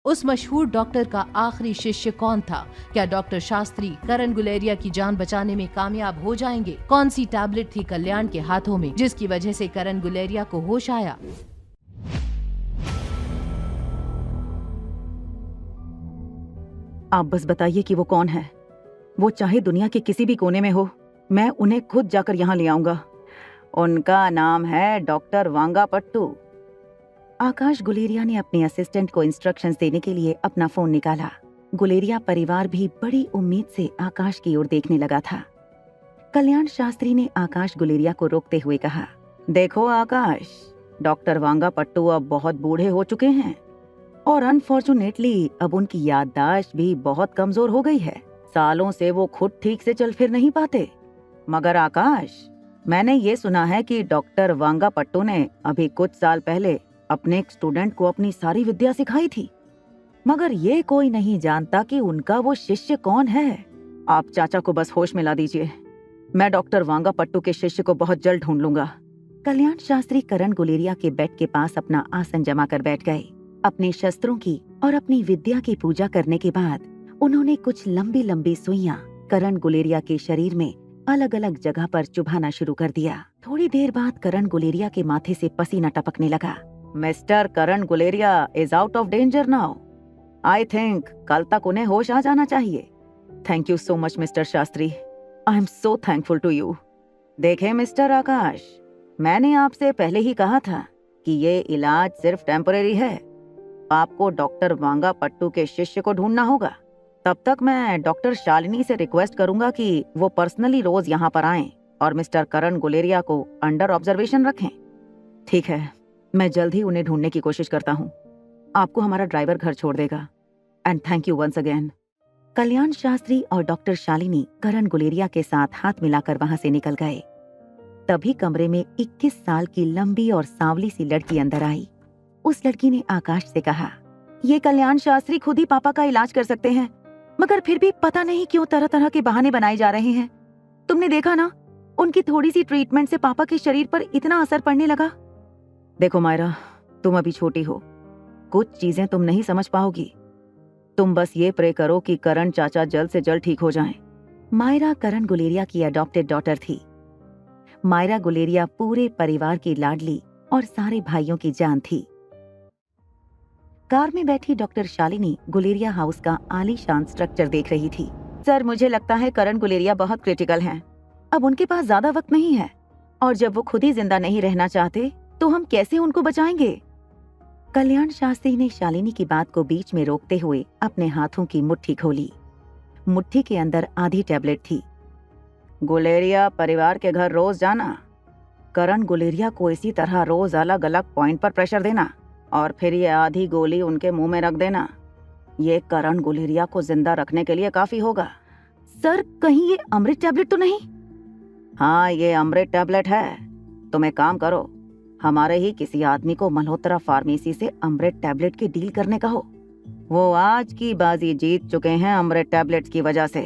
उस मशहूर डॉक्टर का आखिरी शिष्य कौन था? क्या डॉक्टर शास्त्री करण गुलेरिया की जान बचाने में कामयाब हो जाएंगे? कौन सी टैबलेट थी कल्याण के हाथों में जिसकी वजह से करण गुलेरिया को होश आया? आप बस बताइए कि वो कौन है। वो चाहे दुनिया के किसी भी कोने में हो, मैं उन्हें खुद जाकर यहाँ ले आऊंगा। उनका नाम है डॉक्टर वांगापट्टू। आकाश गुलेरिया ने अपने असिस्टेंट को इंस्ट्रक्शंस देने के लिए अपना फोन निकाला। गुलेरिया परिवार भी बड़ी उम्मीद से आकाश की ओर देखने लगा था। कल्याण शास्त्री ने आकाश गुलेरिया को रोकते हुए कहा, देखो आकाश, डॉक्टर वांगापट्टू अब बहुत बूढ़े हो चुके हैं और अनफॉर्चुनेटली अब उनकी याददाश्त भी बहुत कमजोर हो गई है। सालों से वो खुद ठीक से चल फिर नहीं पाते। मगर आकाश, मैंने ये सुना है कि डॉक्टर वांगापट्टू ने अभी कुछ साल पहले अपने एक स्टूडेंट को अपनी सारी विद्या सिखाई थी, मगर ये कोई नहीं जानता कि उनका वो शिष्य कौन है। आप चाचा को बस होश में ला दीजिए, मैं डॉक्टर वांगापट्टू के शिष्य को बहुत जल्द ढूंढ लूंगा। कल्याण शास्त्री करण गुलेरिया के बेड के पास अपना आसन जमा कर बैठ गए। अपने शस्त्रों की और अपनी विद्या की पूजा करने के बाद उन्होंने कुछ लंबी लंबी सुइयां करण गुलेरिया के शरीर में अलग अलग जगह पर चुभाना शुरू कर दिया। थोड़ी देर बाद करण गुलेरिया के माथे से पसीना टपकने लगा। Mister Karan Guleria is out of danger now. I think कल तक उन्हें होश आ जाना चाहिए। Thank you so much mister Shastri, I am so thankful to you. देखें मिस्टर आकाश, मैंने आपसे पहले ही कहा था कि ये इलाज सिर्फ टेम्परेरी है। आपको डॉक्टर वांगापट्टू के शिष्य को ढूंढना होगा। तब तक मैं डॉक्टर शालिनी से रिक्वेस्ट करूंगा कि वो पर्सनली रोज यहाँ पर आएं और मिस्टर करण गुलेरिया को अंडर ऑब्जर्वेशन रखें। ठीक है, मैं जल्द ही उन्हें ढूंढने की कोशिश करता हूँ। आपको हमारा ड्राइवर घर छोड़ देगा। And thank you once again. Kalyan Shastri और डॉक्टर शालिनी करण गुलेरिया के साथ हाथ मिलाकर वहां से निकल गए। तभी कमरे में 21 साल की लंबी और सांवली सी लड़की अंदर आई। उस लड़की ने आकाश से कहा, ये कल्याण शास्त्री खुद ही पापा का इलाज कर सकते हैं, मगर फिर भी पता नहीं क्यों तरह तरह के बहाने बनाए जा रहे हैं। तुमने देखा ना, उनकी थोड़ी सी ट्रीटमेंट से पापा के शरीर पर इतना असर पड़ने लगा। देखो मायरा, तुम अभी छोटी हो, कुछ चीजें तुम नहीं समझ पाओगी। तुम बस ये प्रे करो कि करण चाचा जल्द से जल्द ठीक हो जाएं। मायरा करण गुलेरिया की अडॉप्टेड डॉटर थी। मायरा गुलेरिया पूरे परिवार की लाडली और सारे भाइयों की जान थी। कार में बैठी डॉक्टर शालिनी गुलेरिया हाउस का आलीशान स्ट्रक्चर देख रही थी। सर, मुझे लगता है करण गुलेरिया बहुत क्रिटिकल हैं। अब उनके पास ज्यादा वक्त नहीं है, और जब वो खुद ही जिंदा नहीं रहना चाहते तो हम कैसे उनको बचाएंगे? कल्याण शास्त्री ने शालिनी की बात को बीच में रोकते हुए अपने हाथों की मुट्ठी खोली। मुट्ठी के अंदर आधी टैबलेट थी। गुलेरिया परिवार के घर रोज जाना, करण गुलेरिया को इसी तरह रोज अलग अलग पॉइंट पर प्रेशर देना और फिर ये आधी गोली उनके मुंह में रख देना। ये करण गुलेरिया को जिंदा रखने के लिए काफी होगा। सर, कहीं ये अमृत टैबलेट तो नहीं? हाँ, ये अमृत टैबलेट है। तुम एक काम करो, हमारे ही किसी आदमी को मल्होत्रा फार्मेसी से अमृत टैबलेट की डील करने कहो। वो आज की बाजी जीत चुके हैं अमृत टैबलेट की वजह से,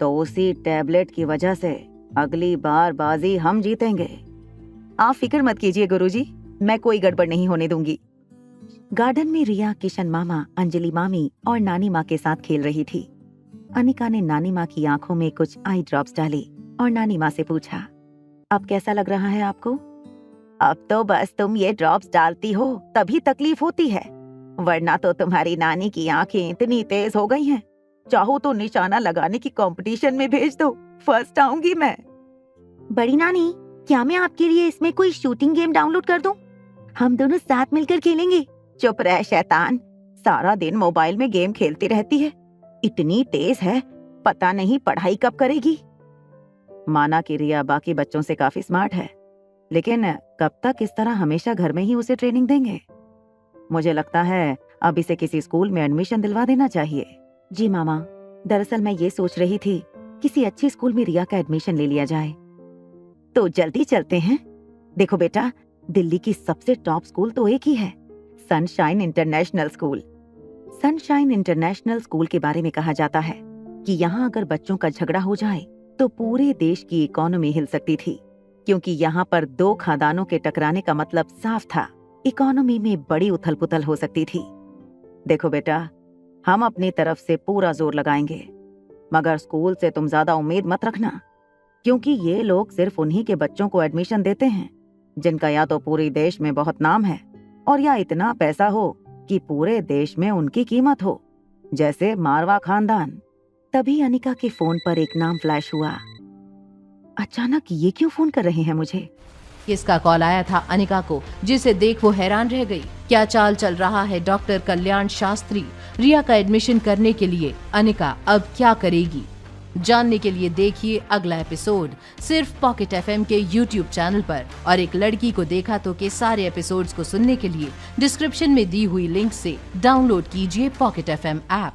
तो उसी टैबलेट की वजह से अगली बार बाजी हम जीतेंगे। आप फिक्र मत कीजिए गुरुजी, मैं कोई गड़बड़ नहीं होने दूंगी। गार्डन में रिया किशन मामा, अंजलि मामी और नानी माँ के साथ खेल रही थी। अनिका ने नानी माँ की आंखों में कुछ आई ड्रॉप्स डाली और नानी माँ से पूछा, अब कैसा लग रहा है आपको? अब तो बस तुम ये ड्रॉप्स डालती हो तभी तकलीफ होती है, वरना तो तुम्हारी नानी की आंखें इतनी तेज हो गई हैं। चाहो तो निशाना लगाने की कंपटीशन में भेज दो, फर्स्ट आऊंगी मैं। बड़ी नानी, क्या मैं आपके लिए इसमें कोई शूटिंग गेम डाउनलोड कर दूं? हम दोनों साथ मिलकर खेलेंगे। चुप रह शैतान, सारा दिन मोबाइल में गेम खेलती रहती है, इतनी तेज है, पता नहीं पढ़ाई कब करेगी। माना कि रिया बाकी बच्चों से काफी स्मार्ट है, लेकिन कब तक इस तरह हमेशा घर में ही उसे ट्रेनिंग देंगे? मुझे लगता है अब इसे किसी स्कूल में एडमिशन दिलवा देना चाहिए। जी मामा, दरअसल मैं ये सोच रही थी किसी अच्छी स्कूल में रिया का एडमिशन ले लिया जाए। तो जल्दी चलते हैं। देखो बेटा, दिल्ली की सबसे टॉप स्कूल तो एक ही है, sunshine international school. Sunshine international school के बारे में कहा जाता है कि यहाँ अगर बच्चों का झगड़ा हो जाए तो पूरे देश की इकोनॉमी हिल सकती थी, क्योंकि यहाँ पर दो खादानों के टकराने का मतलब साफ था, इकोनॉमी में बड़ी उथल पुथल हो सकती थी। देखो बेटा, हम अपनी तरफ से पूरा जोर लगाएंगे, मगर स्कूल से तुम ज्यादा उम्मीद मत रखना, क्योंकि ये लोग सिर्फ उन्हीं के बच्चों को एडमिशन देते हैं जिनका या तो पूरे देश में बहुत नाम है और या इतना पैसा हो कि पूरे देश में उनकी कीमत हो, जैसे मारवा खानदान। तभी अनिका के फोन पर एक नाम फ्लैश हुआ। अचानक ये क्यों फोन कर रहे हैं मुझे? किसका कॉल आया था अनिका को, जिसे देख वो हैरान रह गई। क्या चाल चल रहा है डॉक्टर कल्याण शास्त्री? रिया का एडमिशन करने के लिए अनिका अब क्या करेगी? जानने के लिए देखिए अगला एपिसोड सिर्फ पॉकेट एफएम के यूट्यूब चैनल पर। और एक लड़की को देखा तो के सारे एपिसोड्स को सुनने के लिए डिस्क्रिप्शन में दी हुई लिंक से डाउनलोड कीजिए पॉकेट एफएम ऐप।